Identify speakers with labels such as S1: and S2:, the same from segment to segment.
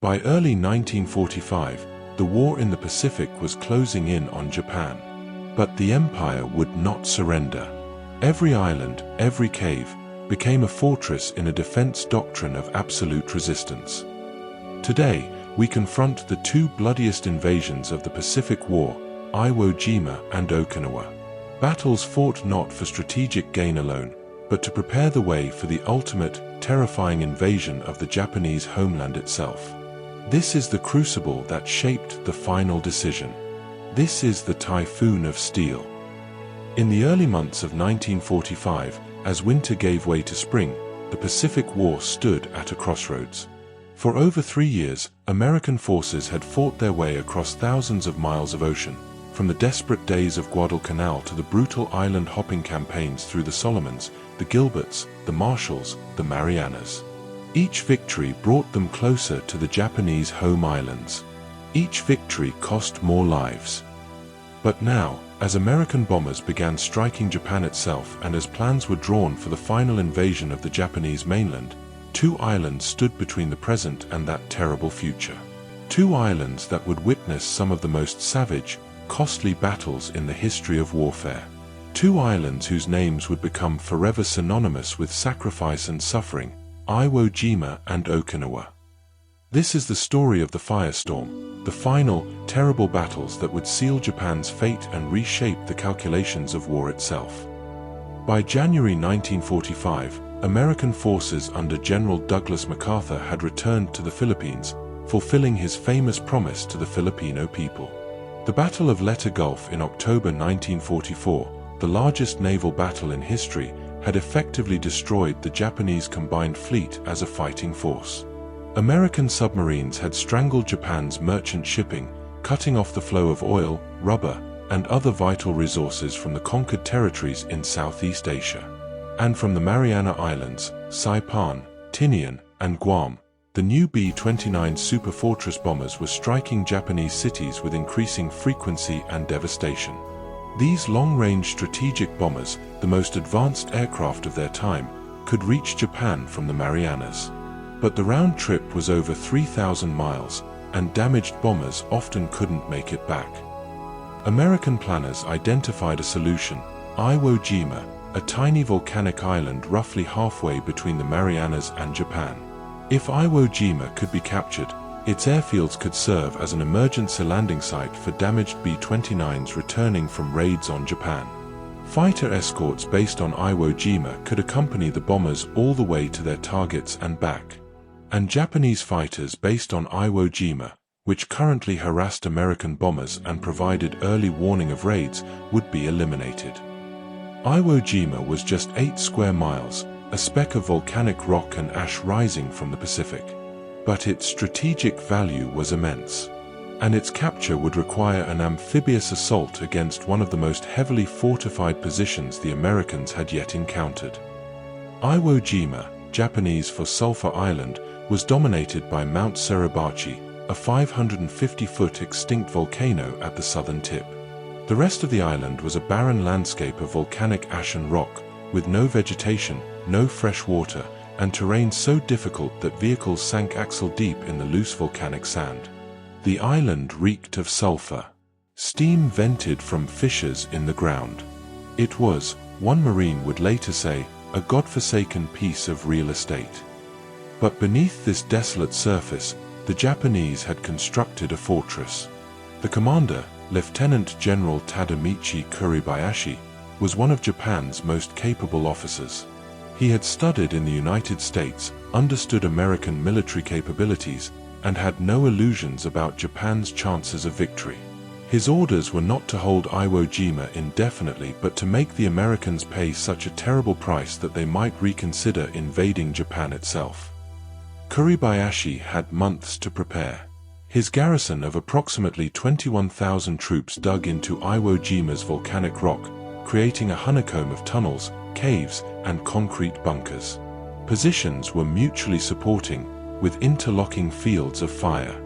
S1: By early 1945, the war in the Pacific was closing in on Japan. But the empire would not surrender. Every island, every cave, became a fortress in a defense doctrine of absolute resistance. Today, we confront the two bloodiest invasions of the Pacific War, Iwo Jima and Okinawa. Battles fought not for strategic gain alone, but to prepare the way for the ultimate, terrifying invasion of the Japanese homeland itself. This is the crucible that shaped the final decision. This is the typhoon of steel. In the early months of 1945, as winter gave way to spring, the Pacific War stood at a crossroads. For over 3 years, American forces had fought their way across thousands of miles of ocean, from the desperate days of Guadalcanal to the brutal island-hopping campaigns through the Solomons, the Gilberts, the Marshalls, the Marianas. Each victory brought them closer to the Japanese home islands. Each victory cost more lives. But now, as American bombers began striking Japan itself and as plans were drawn for the final invasion of the Japanese mainland, two islands stood between the present and that terrible future. Two islands that would witness some of the most savage, costly battles in the history of warfare. Two islands whose names would become forever synonymous with sacrifice and suffering, Iwo Jima and Okinawa. This is the story of the firestorm, the final, terrible battles that would seal Japan's fate and reshape the calculations of war itself. By January 1945, American forces under General Douglas MacArthur had returned to the Philippines, fulfilling his famous promise to the Filipino people. The Battle of Leyte Gulf in October 1944, the largest naval battle in history, had effectively destroyed the Japanese combined fleet as a fighting force. American submarines had strangled Japan's merchant shipping, cutting off the flow of oil, rubber, and other vital resources from the conquered territories in Southeast Asia. And from the Mariana Islands, Saipan, Tinian, and Guam, the new B-29 Superfortress bombers were striking Japanese cities with increasing frequency and devastation. These long-range strategic bombers, the most advanced aircraft of their time, could reach Japan from the Marianas. But the round trip was over 3,000 miles, and damaged bombers often couldn't make it back. American planners identified a solution: Iwo Jima, a tiny volcanic island roughly halfway between the Marianas and Japan. If Iwo Jima could be captured, its airfields could serve as an emergency landing site for damaged B-29s returning from raids on Japan. Fighter escorts based on Iwo Jima could accompany the bombers all the way to their targets and back. And Japanese fighters based on Iwo Jima, which currently harassed American bombers and provided early warning of raids, would be eliminated. Iwo Jima was just 8 square miles, a speck of volcanic rock and ash rising from the Pacific. But its strategic value was immense, and its capture would require an amphibious assault against one of the most heavily fortified positions the Americans had yet encountered. Iwo Jima, Japanese for Sulphur Island, was dominated by Mount Suribachi, a 550-foot extinct volcano at the southern tip. The rest of the island was a barren landscape of volcanic ash and rock, with no vegetation, no fresh water, and terrain so difficult that vehicles sank axle-deep in the loose volcanic sand. The island reeked of sulfur. Steam vented from fissures in the ground. It was, one Marine would later say, a godforsaken piece of real estate. But beneath this desolate surface, the Japanese had constructed a fortress. The commander, Lieutenant General Tadamichi Kuribayashi, was one of Japan's most capable officers. He had studied in the United States, understood American military capabilities, and had no illusions about Japan's chances of victory. His orders were not to hold Iwo Jima indefinitely but to make the Americans pay such a terrible price that they might reconsider invading Japan itself. Kuribayashi had months to prepare. His garrison of approximately 21,000 troops dug into Iwo Jima's volcanic rock, creating a honeycomb of tunnels, caves, and concrete bunkers. Positions were mutually supporting, with interlocking fields of fire.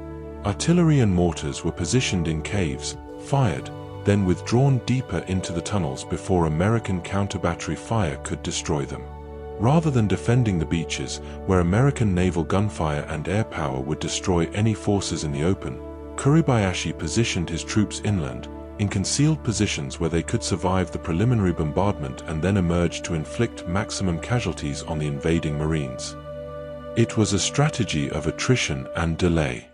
S1: Artillery and mortars were positioned in caves, fired, then withdrawn deeper into the tunnels before American counter-battery fire could destroy them. Rather than defending the beaches, where American naval gunfire and air power would destroy any forces in the open, Suribachi positioned his troops inland, in concealed positions where they could survive the preliminary bombardment and then emerge to inflict maximum casualties on the invading Marines. It was a strategy of attrition and delay.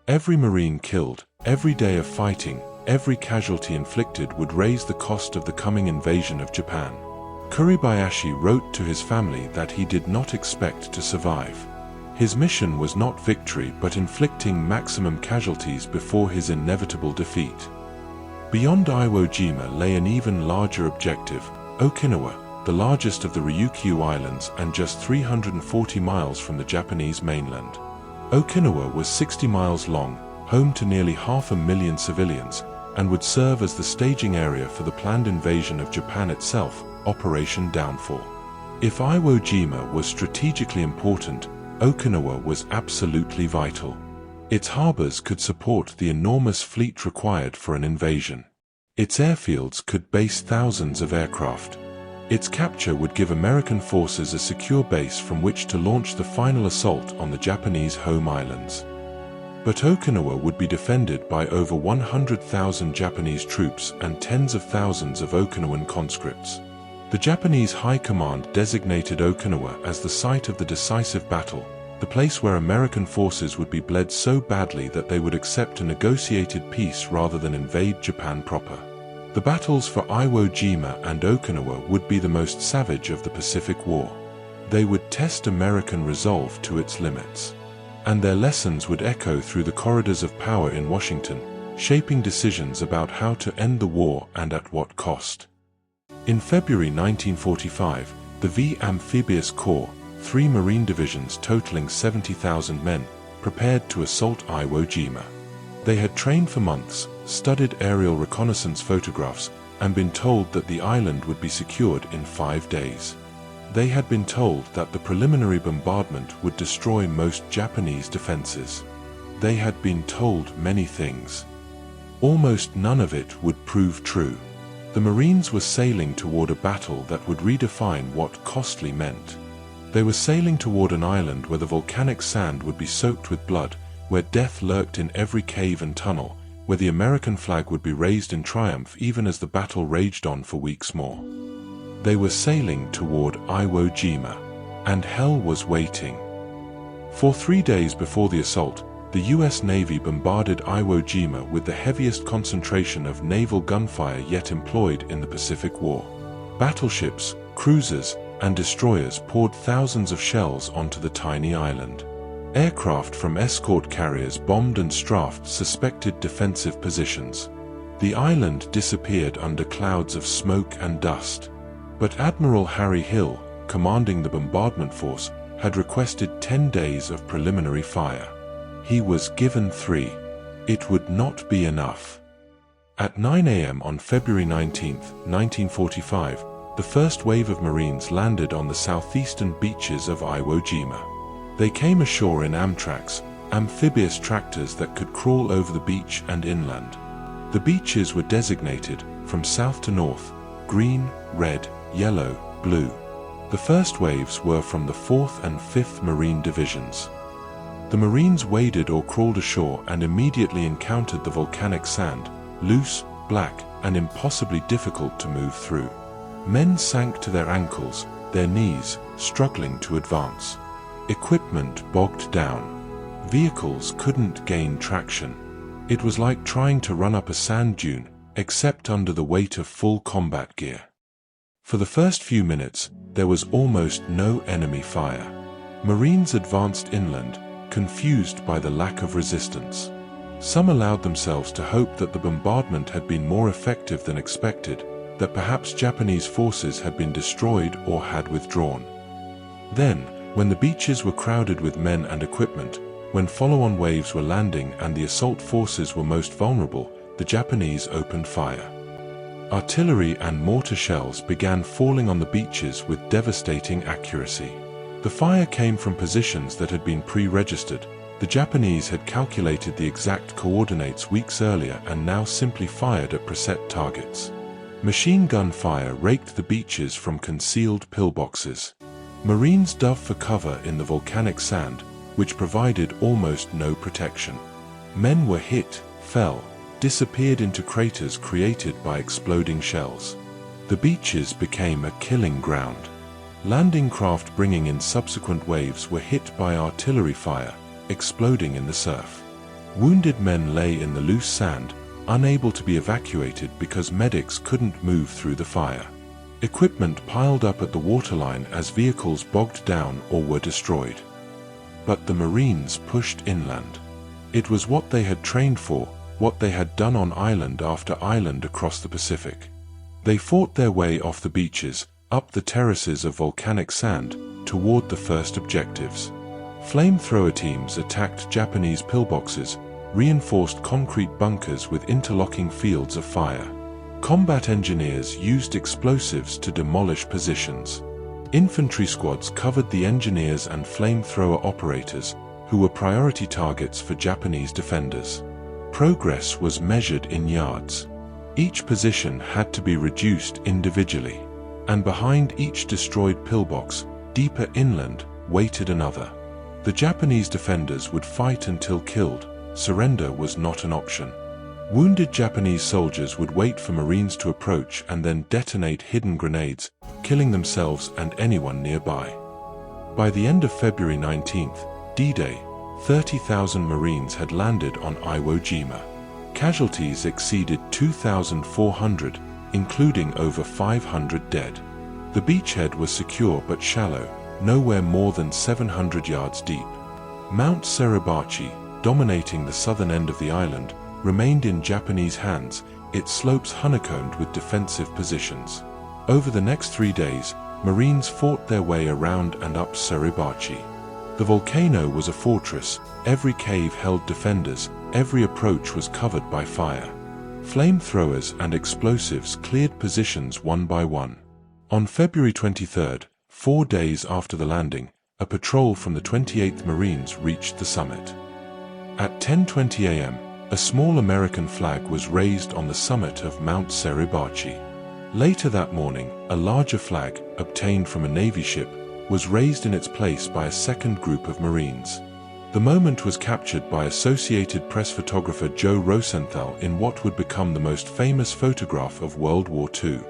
S1: Every Marine killed, every day of fighting, every casualty inflicted would raise the cost of the coming invasion of Japan. Suribachi wrote to his family that he did not expect to survive. His mission was not victory but inflicting maximum casualties before his inevitable defeat. Beyond Iwo Jima lay an even larger objective, Okinawa, the largest of the Ryukyu Islands and just 340 miles from the Japanese mainland. Okinawa was 60 miles long, home to nearly 500,000 civilians, and would serve as the staging area for the planned invasion of Japan itself, Operation Downfall. If Iwo Jima was strategically important, Okinawa was absolutely vital. Its harbors could support the enormous fleet required for an invasion. Its airfields could base thousands of aircraft. Its capture would give American forces a secure base from which to launch the final assault on the Japanese home islands. But Okinawa would be defended by over 100,000 Japanese troops and tens of thousands of Okinawan conscripts. The Japanese High Command designated Okinawa as the site of the decisive battle, the place where American forces would be bled so badly that they would accept a negotiated peace rather than invade Japan proper. The battles for Iwo Jima and Okinawa would be the most savage of the Pacific War. They would test American resolve to its limits. And their lessons would echo through the corridors of power in Washington, shaping decisions about how to end the war and at what cost. In February 1945, the V Amphibious Corps, 3 Marine divisions totaling 70,000 men, prepared to assault Iwo Jima. They had trained for months, studied aerial reconnaissance photographs, and been told that the island would be secured in 5 days. They had been told that the preliminary bombardment would destroy most Japanese defenses. They had been told many things. Almost none of it would prove true. The Marines were sailing toward a battle that would redefine what costly meant. They were sailing toward an island where the volcanic sand would be soaked with blood, where death lurked in every cave and tunnel, where the American flag would be raised in triumph even as the battle raged on for weeks more. They were sailing toward Iwo Jima, and hell was waiting. For 3 days before the assault, the U.S. Navy bombarded Iwo Jima with the heaviest concentration of naval gunfire yet employed in the Pacific War. Battleships, cruisers, and destroyers poured thousands of shells onto the tiny island. Aircraft from escort carriers bombed and strafed suspected defensive positions. The island disappeared under clouds of smoke and dust. But Admiral Harry Hill, commanding the bombardment force, had requested 10 days of preliminary fire. He was given 3. It would not be enough. At 9 a.m. on February 19, 1945, the first wave of Marines landed on the southeastern beaches of Iwo Jima. They came ashore in Amtraks, amphibious tractors that could crawl over the beach and inland. The beaches were designated, from south to north, green, red, yellow, blue. The first waves were from the 4th and 5th Marine Divisions. The Marines waded or crawled ashore and immediately encountered the volcanic sand, loose, black, and impossibly difficult to move through. Men sank to their ankles, their knees, struggling to advance. Equipment bogged down. Vehicles couldn't gain traction. It was like trying to run up a sand dune, except under the weight of full combat gear. For the first few minutes, there was almost no enemy fire. Marines advanced inland, confused by the lack of resistance. Some allowed themselves to hope that the bombardment had been more effective than expected, that perhaps Japanese forces had been destroyed or had withdrawn. Then, when the beaches were crowded with men and equipment, when follow-on waves were landing and the assault forces were most vulnerable, the Japanese opened fire. Artillery and mortar shells began falling on the beaches with devastating accuracy. The fire came from positions that had been pre-registered. The Japanese had calculated the exact coordinates weeks earlier and now simply fired at preset targets. Machine gun fire raked the beaches from concealed pillboxes. Marines dove for cover in the volcanic sand, which provided almost no protection. Men were hit, fell, disappeared into craters created by exploding shells. The beaches became a killing ground. Landing craft bringing in subsequent waves were hit by artillery fire, exploding in the surf. Wounded men lay in the loose sand, unable to be evacuated because medics couldn't move through the fire. Equipment piled up at the waterline as vehicles bogged down or were destroyed. But the Marines pushed inland. It was what they had trained for, what they had done on island after island across the Pacific. They fought their way off the beaches, up the terraces of volcanic sand, toward the first objectives. Flamethrower teams attacked Japanese pillboxes, reinforced concrete bunkers with interlocking fields of fire. Combat engineers used explosives to demolish positions. Infantry squads covered the engineers and flamethrower operators, who were priority targets for Japanese defenders. Progress was measured in yards. Each position had to be reduced individually, and behind each destroyed pillbox, deeper inland, waited another. The Japanese defenders would fight until killed. Surrender was not an option. Wounded Japanese soldiers would wait for Marines to approach and then detonate hidden grenades, killing themselves and anyone nearby. By the end of February 19th, D-Day, 30,000 Marines had landed on Iwo Jima. Casualties exceeded 2,400, including over 500 dead. The beachhead was secure but shallow, nowhere more than 700 yards deep. Mount Suribachi, dominating the southern end of the island, remained in Japanese hands, its slopes honeycombed with defensive positions. Over the next 3 days, Marines fought their way around and up Suribachi. The volcano was a fortress, every cave held defenders, every approach was covered by fire. Flamethrowers and explosives cleared positions one by one. On February 23rd, 4 days after the landing, a patrol from the 28th Marines reached the summit. At 10:20 a.m., a small American flag was raised on the summit of Mount Suribachi. Later that morning, a larger flag, obtained from a Navy ship, was raised in its place by a second group of Marines. The moment was captured by Associated Press photographer Joe Rosenthal in what would become the most famous photograph of World War II.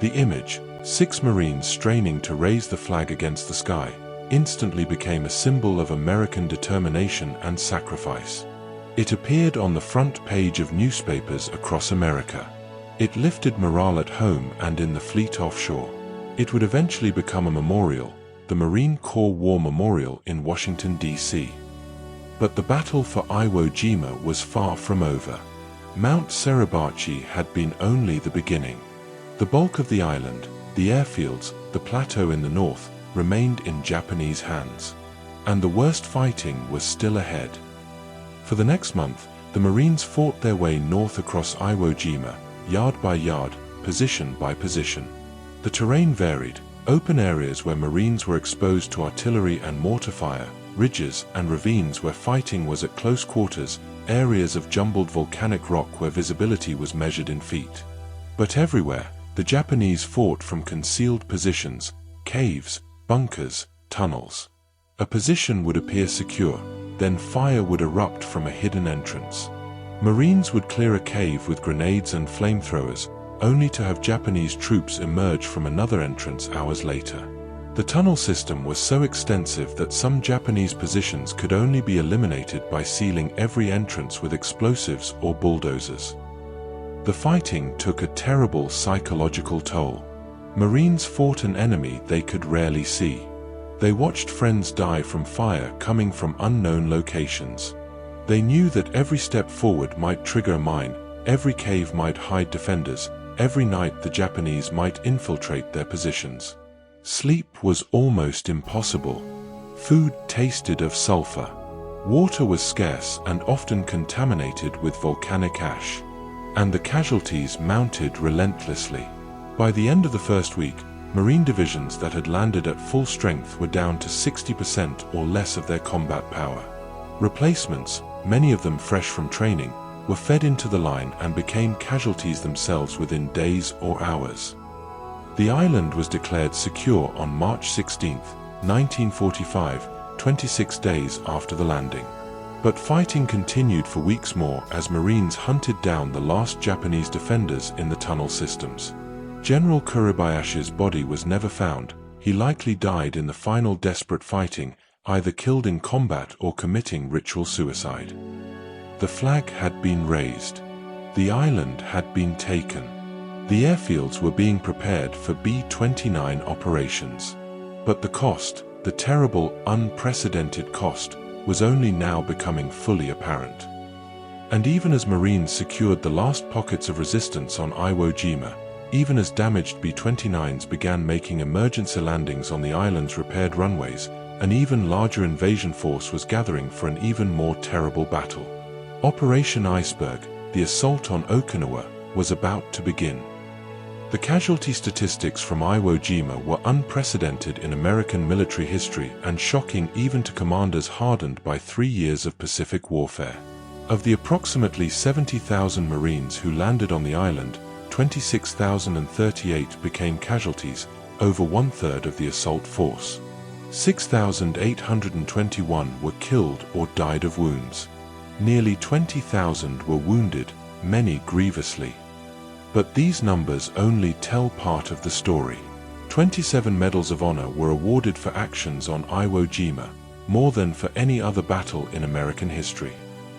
S1: The image, 6 Marines straining to raise the flag against the sky, instantly became a symbol of American determination and sacrifice. It appeared on the front page of newspapers across America. It lifted morale at home and in the fleet offshore. It would eventually become a memorial, the Marine Corps War Memorial in Washington, D.C. But the battle for Iwo Jima was far from over. Mount Suribachi had been only the beginning. The bulk of the island, the airfields, the plateau in the north, remained in Japanese hands. And the worst fighting was still ahead. For the next month, the Marines fought their way north across Iwo Jima, yard by yard, position by position. The terrain varied, open areas where Marines were exposed to artillery and mortar fire, ridges and ravines where fighting was at close quarters, areas of jumbled volcanic rock where visibility was measured in feet. But everywhere, the Japanese fought from concealed positions, caves, bunkers, tunnels. A position would appear secure, then fire would erupt from a hidden entrance. Marines would clear a cave with grenades and flamethrowers, only to have Japanese troops emerge from another entrance hours later. The tunnel system was so extensive that some Japanese positions could only be eliminated by sealing every entrance with explosives or bulldozers. The fighting took a terrible psychological toll. Marines fought an enemy they could rarely see. They watched friends die from fire coming from unknown locations. They knew that every step forward might trigger a mine, every cave might hide defenders, every night the Japanese might infiltrate their positions. Sleep was almost impossible. Food tasted of sulfur. Water was scarce and often contaminated with volcanic ash. And the casualties mounted relentlessly. By the end of the first week, Marine divisions that had landed at full strength were down to 60% or less of their combat power. Replacements, many of them fresh from training, were fed into the line and became casualties themselves within days or hours. The island was declared secure on March 16, 1945, 26 days after the landing. But fighting continued for weeks more as Marines hunted down the last Japanese defenders in the tunnel systems. General Kuribayashi's body was never found. He likely died in the final desperate fighting, either killed in combat or committing ritual suicide. The flag had been raised. The island had been taken. The airfields were being prepared for B-29 operations. But the cost, the terrible, unprecedented cost, was only now becoming fully apparent. And even as Marines secured the last pockets of resistance on Iwo Jima, even as damaged B-29s began making emergency landings on the island's repaired runways, an even larger invasion force was gathering for an even more terrible battle. Operation Iceberg, the assault on Okinawa, was about to begin. The casualty statistics from Iwo Jima were unprecedented in American military history and shocking even to commanders hardened by 3 years of Pacific warfare. Of the approximately 70,000 Marines who landed on the island, 26,038 became casualties, over 1/3 of the assault force. 6,821 were killed or died of wounds. Nearly 20,000 were wounded, many grievously. But these numbers only tell part of the story. 27 Medals of Honor were awarded for actions on Iwo Jima, more than for any other battle in American history.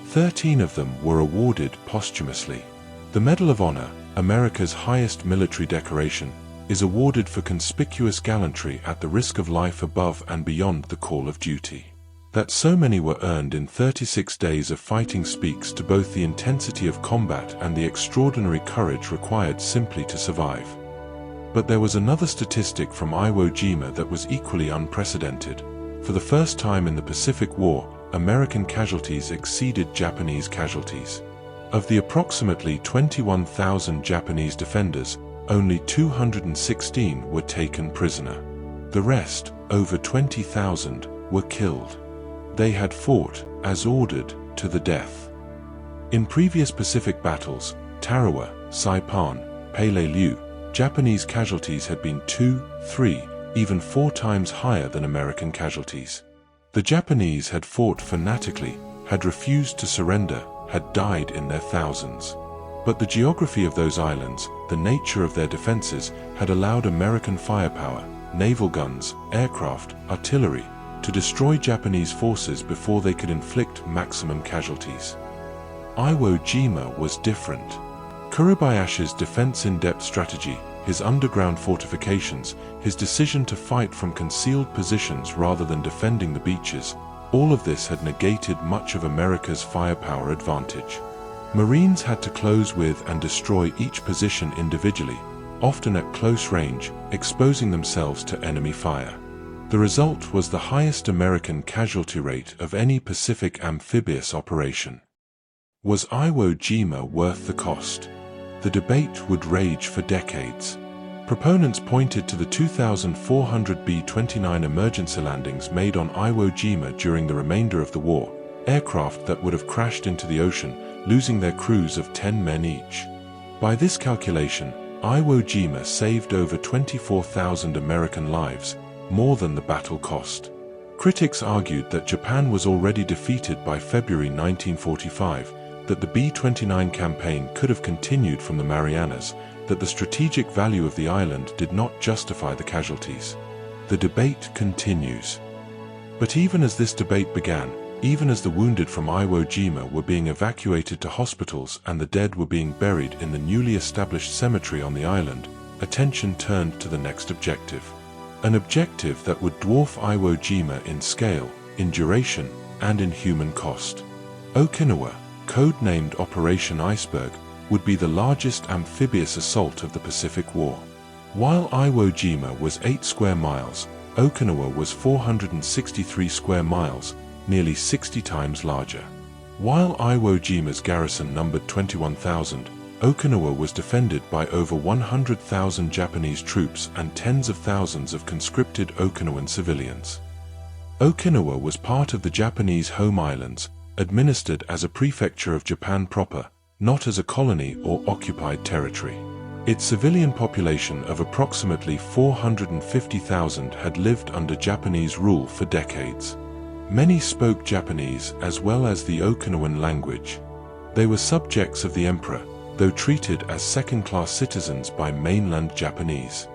S1: 13 of them were awarded posthumously. The Medal of Honor, America's highest military decoration, is awarded for conspicuous gallantry at the risk of life above and beyond the call of duty. That so many were earned in 36 days of fighting speaks to both the intensity of combat and the extraordinary courage required simply to survive. But there was another statistic from Iwo Jima that was equally unprecedented. For the first time in the Pacific War, American casualties exceeded Japanese casualties. Of the approximately 21,000 Japanese defenders, only 216 were taken prisoner. The rest, over 20,000, were killed. They had fought, as ordered, to the death. In previous Pacific battles, Tarawa, Saipan, Peleliu, Japanese casualties had been 2, 3, even 4 times higher than American casualties. The Japanese had fought fanatically, had refused to surrender, had died in their thousands. But the geography of those islands, the nature of their defenses, had allowed American firepower, naval guns, aircraft, artillery, to destroy Japanese forces before they could inflict maximum casualties. Iwo Jima was different. Kuribayashi's defense-in-depth strategy, his underground fortifications, his decision to fight from concealed positions rather than defending the beaches, all of this had negated much of America's firepower advantage. Marines had to close with and destroy each position individually, often at close range, exposing themselves to enemy fire. The result was the highest American casualty rate of any Pacific amphibious operation. Was Iwo Jima worth the cost? The debate would rage for decades. Proponents pointed to the 2,400 B-29 emergency landings made on Iwo Jima during the remainder of the war, aircraft that would have crashed into the ocean, losing their crews of 10 men each. By this calculation, Iwo Jima saved over 24,000 American lives, more than the battle cost. Critics argued that Japan was already defeated by February 1945, that the B-29 campaign could have continued from the Marianas, that the strategic value of the island did not justify the casualties. The debate continues. But even as this debate began, even as the wounded from Iwo Jima were being evacuated to hospitals and the dead were being buried in the newly established cemetery on the island, attention turned to the next objective. An objective that would dwarf Iwo Jima in scale, in duration, and in human cost. Okinawa, codenamed Operation Iceberg, would be the largest amphibious assault of the Pacific War. While Iwo Jima was 8 square miles, Okinawa was 463 square miles, nearly 60 times larger. While Iwo Jima's garrison numbered 21,000, Okinawa was defended by over 100,000 Japanese troops and tens of thousands of conscripted Okinawan civilians. Okinawa was part of the Japanese home islands, administered as a prefecture of Japan proper, not as a colony or occupied territory. Its civilian population of approximately 450,000 had lived under Japanese rule for decades. Many spoke Japanese as well as the Okinawan language. They were subjects of the emperor, though treated as second-class citizens by mainland Japanese.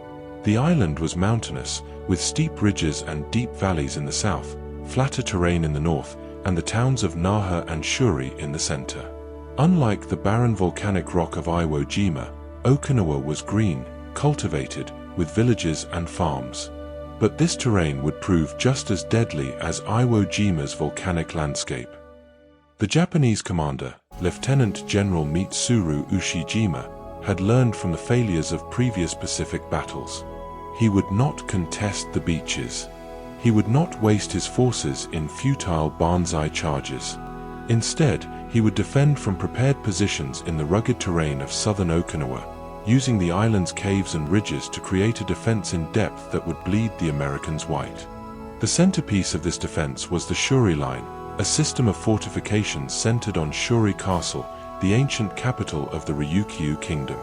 S1: The island was mountainous, with steep ridges and deep valleys in the south, flatter terrain in the north, and the towns of Naha and Shuri in the center. Unlike the barren volcanic rock of Iwo Jima, Okinawa was green, cultivated, with villages and farms. But this terrain would prove just as deadly as Iwo Jima's volcanic landscape. The Japanese commander, Lieutenant General Mitsuru Ushijima, had learned from the failures of previous Pacific battles. He would not contest the beaches. He would not waste his forces in futile banzai charges. Instead, he would defend from prepared positions in the rugged terrain of southern Okinawa, using the island's caves and ridges to create a defense in depth that would bleed the Americans white. The centerpiece of this defense was the Shuri Line, a system of fortifications centered on Shuri Castle, the ancient capital of the Ryukyu Kingdom.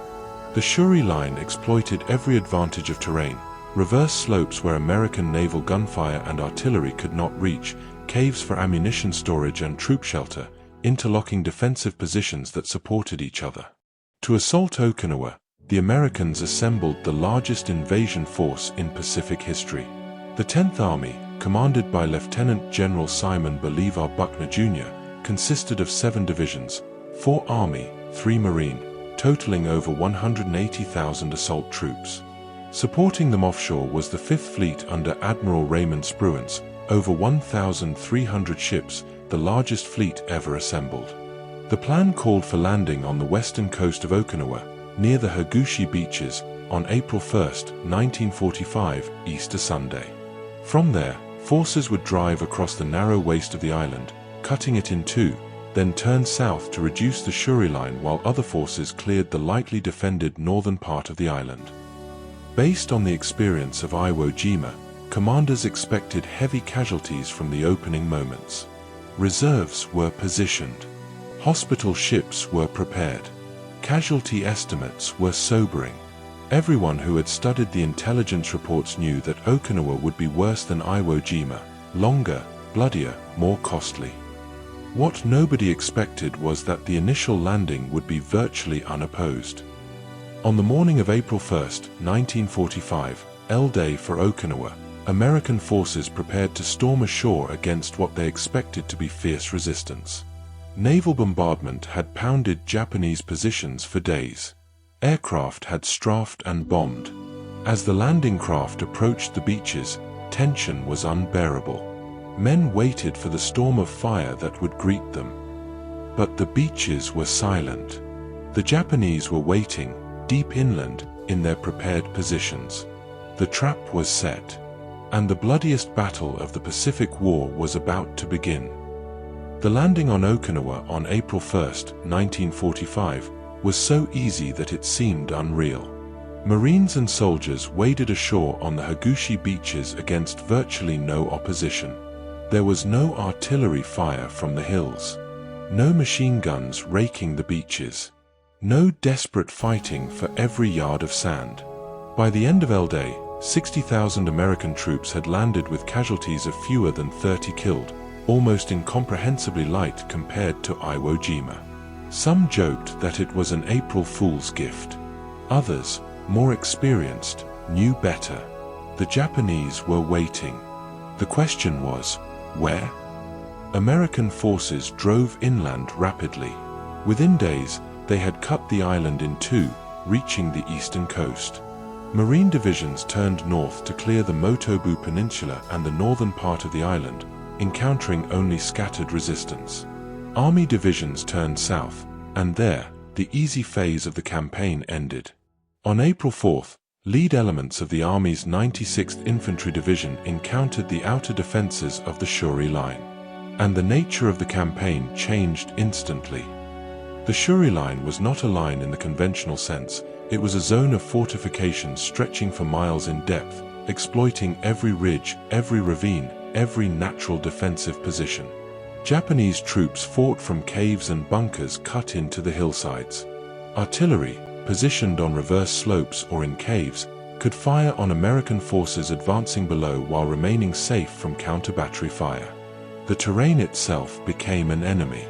S1: The Shuri Line exploited every advantage of terrain: reverse slopes where American naval gunfire and artillery could not reach, caves for ammunition storage and troop shelter, interlocking defensive positions that supported each other. To assault Okinawa, the Americans assembled the largest invasion force in Pacific history. The 10th Army, commanded by Lieutenant General Simon Bolivar Buckner Jr., consisted of 7 divisions, 4 Army, 3 Marine, totaling over 180,000 assault troops. Supporting them offshore was the 5th Fleet under Admiral Raymond Spruance, over 1,300 ships, the largest fleet ever assembled. The plan called for landing on the western coast of Okinawa, near the Hagushi beaches, on April 1, 1945, Easter Sunday. From there, forces would drive across the narrow waist of the island, cutting it in two, then turn south to reduce the Shuri Line while other forces cleared the lightly defended northern part of the island. Based on the experience of Iwo Jima, commanders expected heavy casualties from the opening moments. Reserves were positioned. Hospital ships were prepared. Casualty estimates were sobering. Everyone who had studied the intelligence reports knew that Okinawa would be worse than Iwo Jima, longer, bloodier, more costly. What nobody expected was that the initial landing would be virtually unopposed. On the morning of April 1, 1945, L-Day for Okinawa, American forces prepared to storm ashore against what they expected to be fierce resistance. Naval bombardment had pounded Japanese positions for days. Aircraft had strafed and bombed. As the landing craft approached the beaches, tension was unbearable. Men waited for the storm of fire that would greet them. But the beaches were silent. The Japanese were waiting, deep inland, in their prepared positions. The trap was set, and the bloodiest battle of the Pacific War was about to begin. The landing on Okinawa on April 1, 1945, was so easy that it seemed unreal. Marines and soldiers waded ashore on the Hagushi beaches against virtually no opposition. There was no artillery fire from the hills, no machine guns raking the beaches, no desperate fighting for every yard of sand. By the end of L-Day, 60,000 American troops had landed with casualties of fewer than 30 killed, almost incomprehensibly light compared to Iwo Jima. Some joked that it was an April Fool's gift. Others, more experienced, knew better. The Japanese were waiting. The question was, where? American forces drove inland rapidly. Within days, they had cut the island in two, reaching the eastern coast. Marine divisions turned north to clear the Motobu Peninsula and the northern part of the island, encountering only scattered resistance. Army divisions turned south, and there, the easy phase of the campaign ended. On April 4th, lead elements of the Army's 96th Infantry Division encountered the outer defenses of the Shuri Line. And the nature of the campaign changed instantly. The Shuri Line was not a line in the conventional sense. It was a zone of fortifications stretching for miles in depth, exploiting every ridge, every ravine, every natural defensive position. Japanese troops fought from caves and bunkers cut into the hillsides. Artillery, positioned on reverse slopes or in caves, could fire on American forces advancing below while remaining safe from counter-battery fire. The terrain itself became an enemy.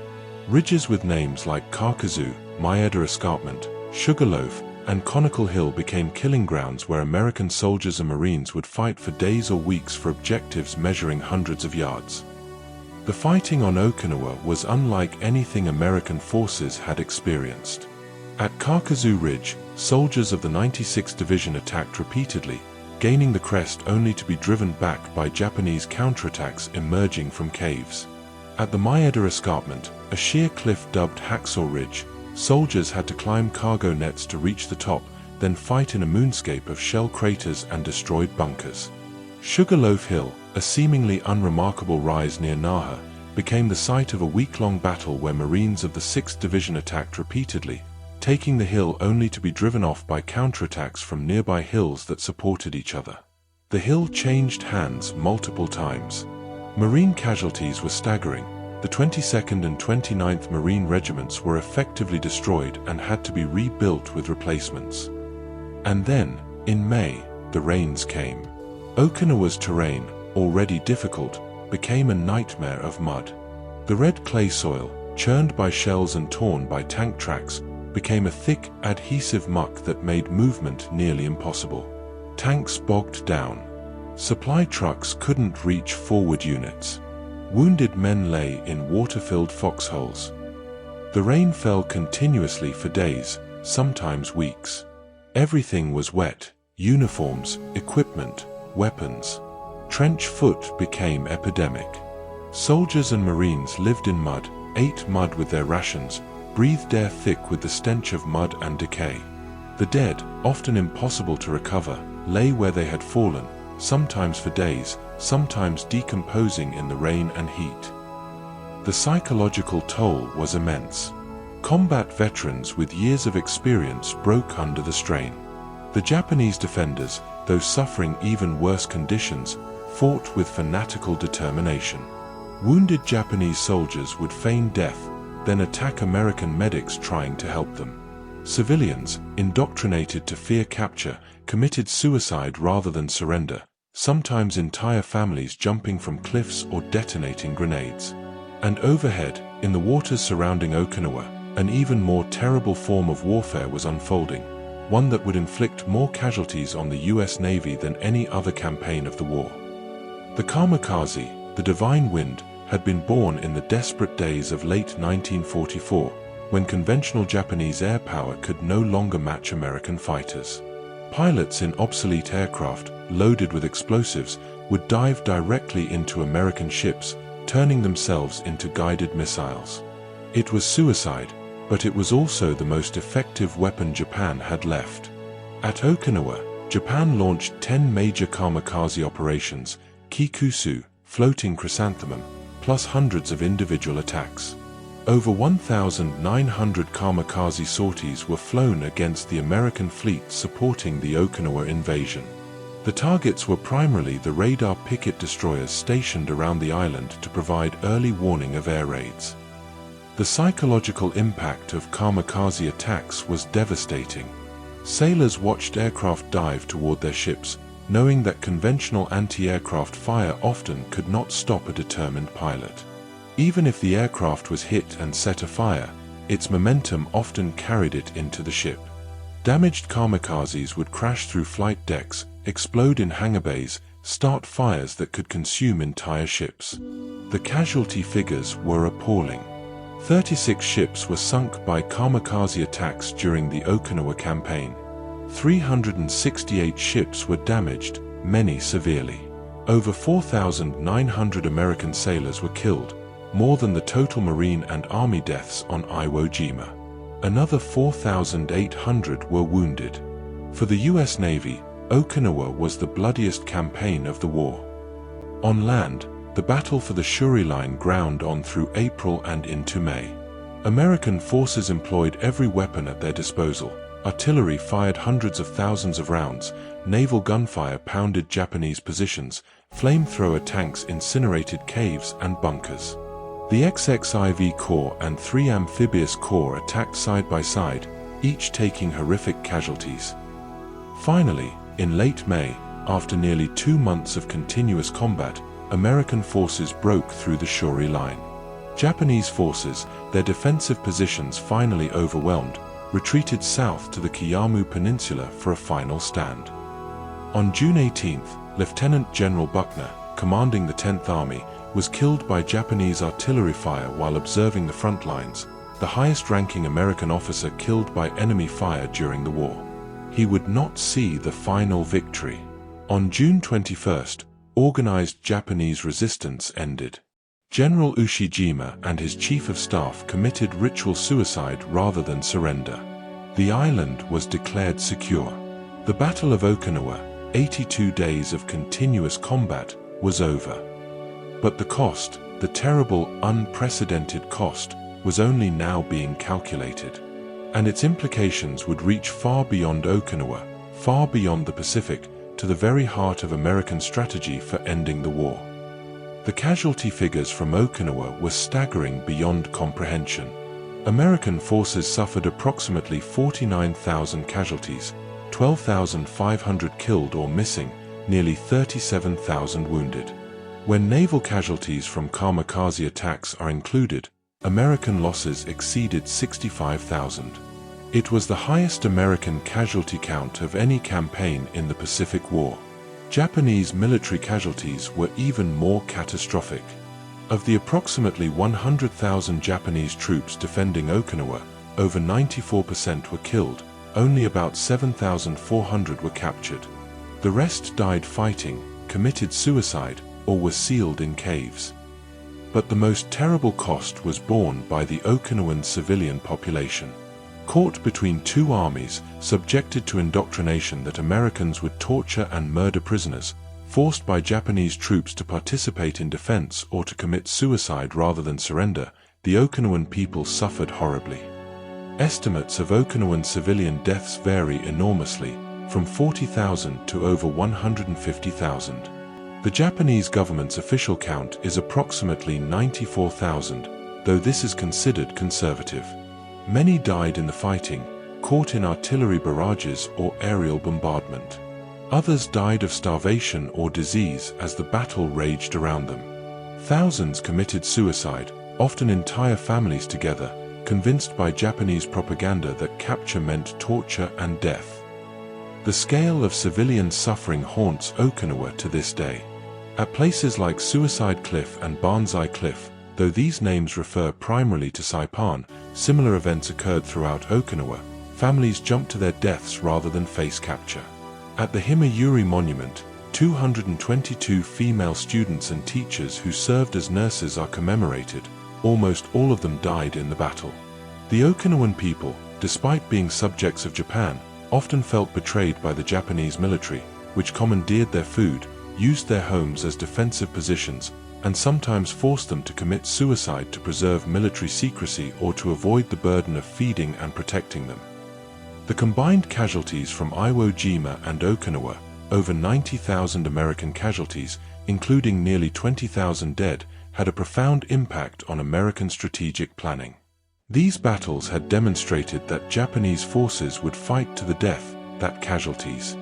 S1: Ridges with names like Kamikaze, Maeda Escarpment, Sugarloaf, and Conical Hill became killing grounds where American soldiers and Marines would fight for days or weeks for objectives measuring hundreds of yards. The fighting on Okinawa was unlike anything American forces had experienced. At Kamikaze Ridge, soldiers of the 96th Division attacked repeatedly, gaining the crest only to be driven back by Japanese counterattacks emerging from caves. At the Maeda Escarpment, a sheer cliff dubbed Hacksaw Ridge, soldiers had to climb cargo nets to reach the top, then fight in a moonscape of shell craters and destroyed bunkers. Sugarloaf Hill, a seemingly unremarkable rise near Naha, became the site of a week-long battle where Marines of the 6th Division attacked repeatedly, taking the hill only to be driven off by counterattacks from nearby hills that supported each other. The hill changed hands multiple times. Marine casualties were staggering. The 22nd and 29th Marine Regiments were effectively destroyed and had to be rebuilt with replacements. And then, in May, the rains came. Okinawa's terrain, already difficult, became a nightmare of mud. The red clay soil, churned by shells and torn by tank tracks, became a thick, adhesive muck that made movement nearly impossible. Tanks bogged down. Supply trucks couldn't reach forward units. Wounded men lay in water-filled foxholes. The rain fell continuously for days, sometimes weeks. Everything was wet: uniforms, equipment, weapons. Trench foot became epidemic. Soldiers and Marines lived in mud, ate mud with their rations, breathed air thick with the stench of mud and decay. The dead, often impossible to recover, lay where they had fallen, sometimes for days, sometimes decomposing in the rain and heat. The psychological toll was immense. Combat veterans with years of experience broke under the strain. The Japanese defenders, though suffering even worse conditions, fought with fanatical determination. Wounded Japanese soldiers would feign death, then attack American medics trying to help them. Civilians, indoctrinated to fear capture, committed suicide rather than surrender, sometimes entire families jumping from cliffs or detonating grenades. And overhead, in the waters surrounding Okinawa, an even more terrible form of warfare was unfolding, one that would inflict more casualties on the US Navy than any other campaign of the war. The Kamikaze, the Divine Wind, had been born in the desperate days of late 1944, when conventional Japanese air power could no longer match American fighters. Pilots in obsolete aircraft, loaded with explosives, would dive directly into American ships, turning themselves into guided missiles. It was suicide, but it was also the most effective weapon Japan had left. At Okinawa, Japan launched 10 major kamikaze operations, Kikusu, floating chrysanthemum, plus hundreds of individual attacks. Over 1,900 kamikaze sorties were flown against the American fleet supporting the Okinawa invasion. The targets were primarily the radar picket destroyers stationed around the island to provide early warning of air raids. The psychological impact of kamikaze attacks was devastating. Sailors watched aircraft dive toward their ships, knowing that conventional anti-aircraft fire often could not stop a determined pilot. Even if the aircraft was hit and set afire, its momentum often carried it into the ship. Damaged kamikazes would crash through flight decks, explode in hangar bays, start fires that could consume entire ships. The casualty figures were appalling. 36 ships were sunk by kamikaze attacks during the Okinawa campaign. 368 ships were damaged, many severely. Over 4,900 American sailors were killed, more than the total Marine and Army deaths on Iwo Jima. Another 4,800 were wounded. For the US Navy, Okinawa was the bloodiest campaign of the war. On land, the battle for the Shuri Line ground on through April and into May. American forces employed every weapon at their disposal. Artillery fired hundreds of thousands of rounds, naval gunfire pounded Japanese positions, flamethrower tanks incinerated caves and bunkers. The XXIV Corps and 3 amphibious corps attacked side by side, each taking horrific casualties. Finally, in late May, after nearly 2 months of continuous combat, American forces broke through the Shuri line. Japanese forces, their defensive positions finally overwhelmed, retreated south to the Kiyamu Peninsula for a final stand. On June 18th, Lieutenant General Buckner, commanding the 10th Army, was killed by Japanese artillery fire while observing the front lines, the highest-ranking American officer killed by enemy fire during the war. He would not see the final victory. On June 21st, organized Japanese resistance ended. General Ushijima and his chief of staff committed ritual suicide rather than surrender. The island was declared secure. The Battle of Okinawa, 82 days of continuous combat, was over. But the cost, the terrible, unprecedented cost, was only now being calculated. And its implications would reach far beyond Okinawa, far beyond the Pacific, to the very heart of American strategy for ending the war. The casualty figures from Okinawa were staggering beyond comprehension. American forces suffered approximately 49,000 casualties, 12,500 killed or missing, nearly 37,000 wounded. When naval casualties from kamikaze attacks are included, American losses exceeded 65,000. It was the highest American casualty count of any campaign in the Pacific War. Japanese military casualties were even more catastrophic. Of the approximately 100,000 Japanese troops defending Okinawa, over 94% were killed, only about 7,400 were captured. The rest died fighting, committed suicide, or were sealed in caves. But the most terrible cost was borne by the Okinawan civilian population. Caught between two armies, subjected to indoctrination that Americans would torture and murder prisoners, forced by Japanese troops to participate in defense or to commit suicide rather than surrender, the Okinawan people suffered horribly. Estimates of Okinawan civilian deaths vary enormously, from 40,000 to over 150,000. The Japanese government's official count is approximately 94,000, though this is considered conservative. Many died in the fighting, caught in artillery barrages or aerial bombardment. Others died of starvation or disease as the battle raged around them. Thousands committed suicide, often entire families together, convinced by Japanese propaganda that capture meant torture and death. The scale of civilian suffering haunts Okinawa to this day. At places like Suicide Cliff and Banzai Cliff, though these names refer primarily to Saipan, similar events occurred throughout Okinawa. Families jumped to their deaths rather than face capture. At the Himayuri Monument, 222 female students and teachers who served as nurses are commemorated. Almost all of them died in the battle. The Okinawan people, despite being subjects of Japan, often felt betrayed by the Japanese military, which commandeered their food, used their homes as defensive positions, and sometimes forced them to commit suicide to preserve military secrecy or to avoid the burden of feeding and protecting them. The combined casualties from Iwo Jima and Okinawa, over 90,000 American casualties, including nearly 20,000 dead, had a profound impact on American strategic planning. These battles had demonstrated that Japanese forces would fight to the death, that casualties.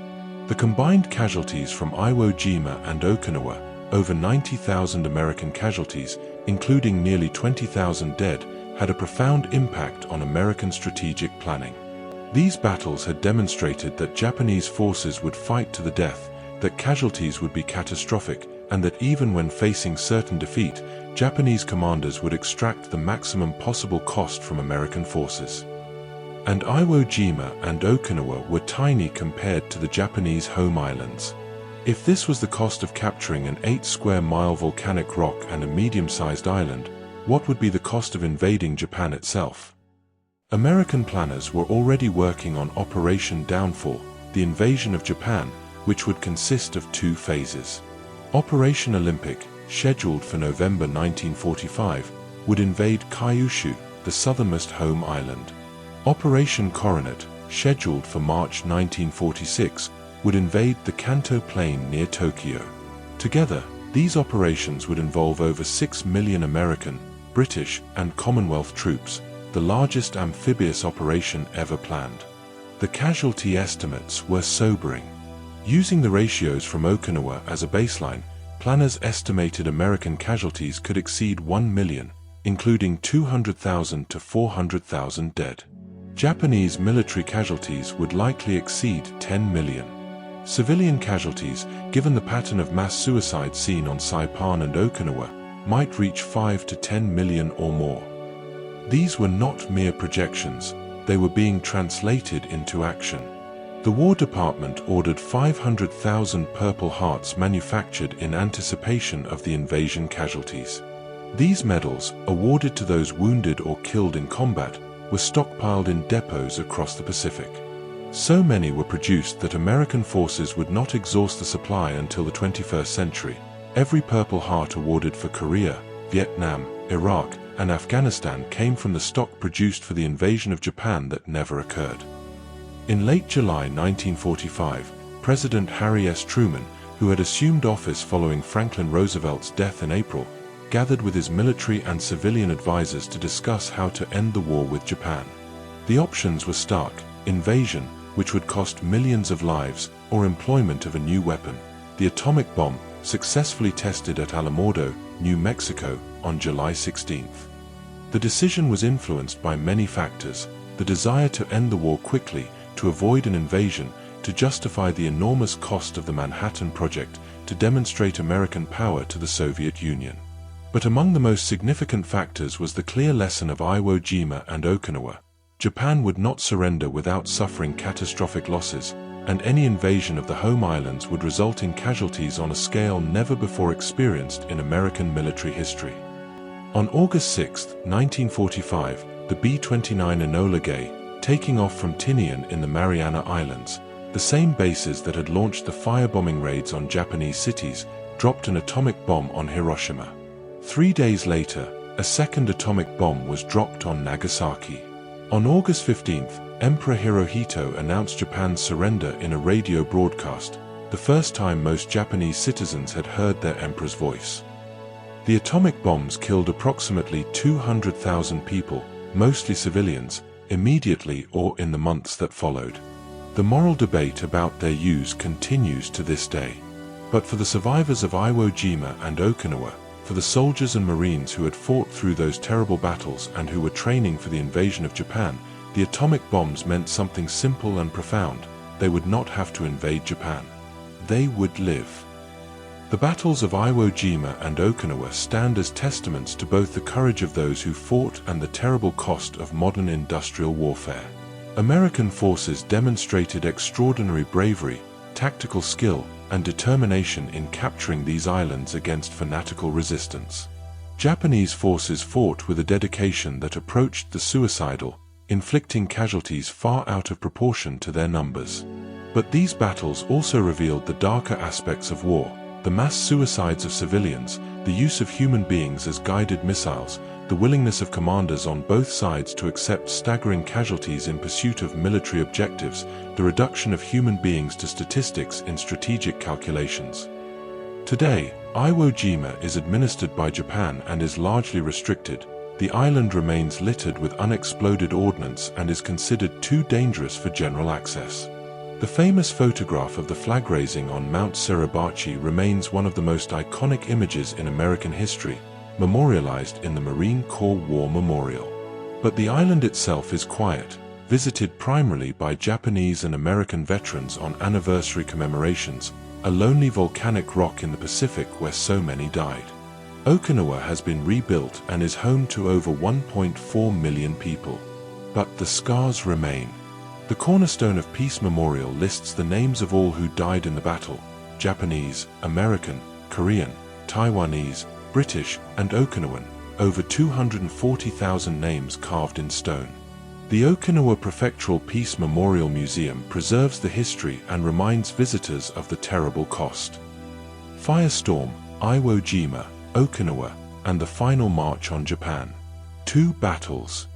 S1: The combined casualties from Iwo Jima and Okinawa, over 90,000 American casualties, including nearly 20,000 dead, had a profound impact on American strategic planning. These battles had demonstrated that Japanese forces would fight to the death, that casualties would be catastrophic, and that even when facing certain defeat, Japanese commanders would extract the maximum possible cost from American forces. And Iwo Jima and Okinawa were tiny compared to the Japanese home islands. If this was the cost of capturing an 8-square-mile volcanic rock and a medium-sized island, what would be the cost of invading Japan itself? American planners were already working on Operation Downfall, the invasion of Japan, which would consist of 2 phases. Operation Olympic, scheduled for November 1945, would invade Kyushu, the southernmost home island. Operation Coronet, scheduled for March 1946, would invade the Kanto Plain near Tokyo. Together, these operations would involve over 6 million American, British, and Commonwealth troops, the largest amphibious operation ever planned. The casualty estimates were sobering. Using the ratios from Okinawa as a baseline, planners estimated American casualties could exceed 1 million, including 200,000 to 400,000 dead. Japanese military casualties would likely exceed 10 million. Civilian casualties, given the pattern of mass suicide seen on Saipan and Okinawa, might reach 5 to 10 million or more. These were not mere projections, they were being translated into action. The War Department ordered 500,000 Purple Hearts manufactured in anticipation of the invasion casualties. These medals, awarded to those wounded or killed in combat, were stockpiled in depots across the Pacific. So many were produced that American forces would not exhaust the supply until the 21st century. Every Purple Heart awarded for Korea, Vietnam, Iraq, and Afghanistan came from the stock produced for the invasion of Japan that never occurred. In late July 1945, President Harry S. Truman, who had assumed office following Franklin Roosevelt's death in April, gathered with his military and civilian advisors to discuss how to end the war with Japan. The options were stark: invasion, which would cost millions of lives, or employment of a new weapon, the atomic bomb, successfully tested at Alamogordo, New Mexico, on July 16th. The decision was influenced by many factors: the desire to end the war quickly, to avoid an invasion, to justify the enormous cost of the Manhattan Project, to demonstrate American power to the Soviet Union. But among the most significant factors was the clear lesson of Iwo Jima and Okinawa. Japan would not surrender without suffering catastrophic losses, and any invasion of the home islands would result in casualties on a scale never before experienced in American military history. On August 6, 1945, the B-29 Enola Gay, taking off from Tinian in the Mariana Islands, the same bases that had launched the firebombing raids on Japanese cities, dropped an atomic bomb on Hiroshima. 3 days later, a second atomic bomb was dropped on Nagasaki. On August 15th, Emperor Hirohito announced Japan's surrender in a radio broadcast, the first time most Japanese citizens had heard their emperor's voice. The atomic bombs killed approximately 200,000 people, mostly civilians, immediately or in the months that followed. The moral debate about their use continues to this day. But for the survivors of Iwo Jima and Okinawa, for the soldiers and Marines who had fought through those terrible battles and who were training for the invasion of Japan, the atomic bombs meant something simple and profound: they would not have to invade Japan. They would live. The battles of Iwo Jima and Okinawa stand as testaments to both the courage of those who fought and the terrible cost of modern industrial warfare. American forces demonstrated extraordinary bravery, tactical skill, and determination in capturing these islands against fanatical resistance. Japanese forces fought with a dedication that approached the suicidal, inflicting casualties far out of proportion to their numbers. But these battles also revealed the darker aspects of war: the mass suicides of civilians, the use of human beings as guided missiles, the willingness of commanders on both sides to accept staggering casualties in pursuit of military objectives, the reduction of human beings to statistics in strategic calculations. Today, Iwo Jima is administered by Japan and is largely restricted. The island remains littered with unexploded ordnance and is considered too dangerous for general access. The famous photograph of the flag raising on Mount Suribachi remains one of the most iconic images in American history, memorialized in the Marine Corps War Memorial. But the island itself is quiet, visited primarily by Japanese and American veterans on anniversary commemorations, a lonely volcanic rock in the Pacific where so many died. Okinawa has been rebuilt and is home to over 1.4 million people. But the scars remain. The cornerstone of Peace Memorial lists the names of all who died in the battle: Japanese, American, Korean, Taiwanese, British, and Okinawan, over 240,000 names carved in stone. The Okinawa Prefectural Peace Memorial Museum preserves the history and reminds visitors of the terrible cost. Firestorm, Iwo Jima, Okinawa, and the final march on Japan. 2 battles.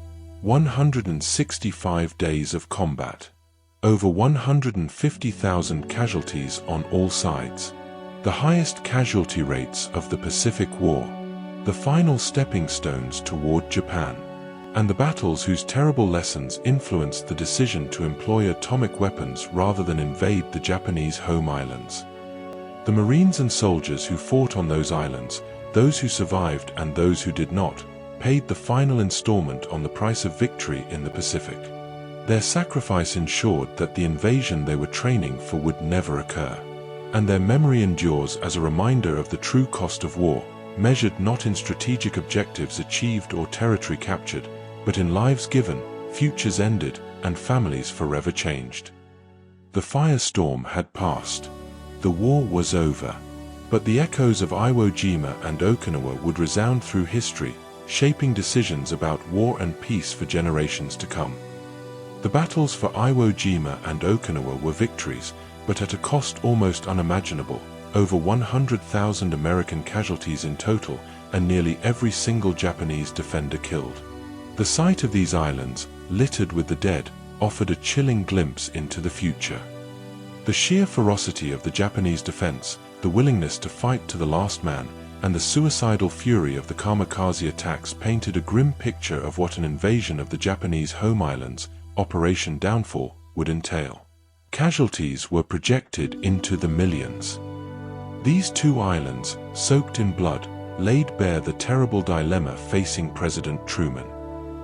S1: 165 days of combat. Over 150,000 casualties on all sides. The highest casualty rates of the Pacific War. The final stepping stones toward Japan. and the battles whose terrible lessons influenced the decision to employ atomic weapons rather than invade the Japanese home islands. The Marines and soldiers who fought on those islands, those who survived and those who did not, paid the final installment on the price of victory in the Pacific. Their sacrifice ensured that the invasion they were training for would never occur, and their memory endures as a reminder of the true cost of war, measured not in strategic objectives achieved or territory captured, but in lives given, futures ended, and families forever changed. The firestorm had passed. The war was over. But the echoes of Iwo Jima and Okinawa would resound through history, shaping decisions about war and peace for generations to come. The battles for Iwo Jima and Okinawa were victories, but at a cost almost unimaginable, over 100,000 American casualties in total, and nearly every single Japanese defender killed. The sight of these islands, littered with the dead, offered a chilling glimpse into the future. The sheer ferocity of the Japanese defense, the willingness to fight to the last man, and the suicidal fury of the Kamikaze attacks painted a grim picture of what an invasion of the Japanese home islands, Operation Downfall, would entail. Casualties were projected into the millions. These two islands, soaked in blood, laid bare the terrible dilemma facing President Truman.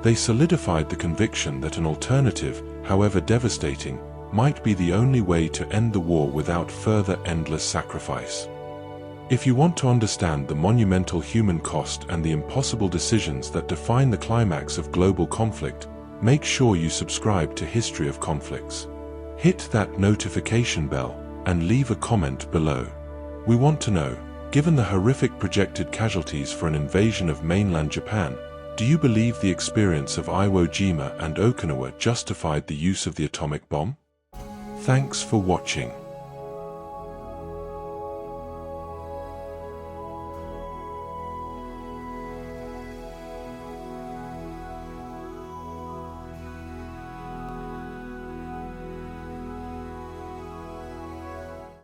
S1: They solidified the conviction that an alternative, however devastating, might be the only way to end the war without further endless sacrifice. If you want to understand the monumental human cost and the impossible decisions that define the climax of global conflict, make sure you subscribe to History of Conflicts. Hit that notification bell and leave a comment below. We want to know, given the horrific projected casualties for an invasion of mainland Japan, do you believe the experience of Iwo Jima and Okinawa justified the use of the atomic bomb? Thanks for watching.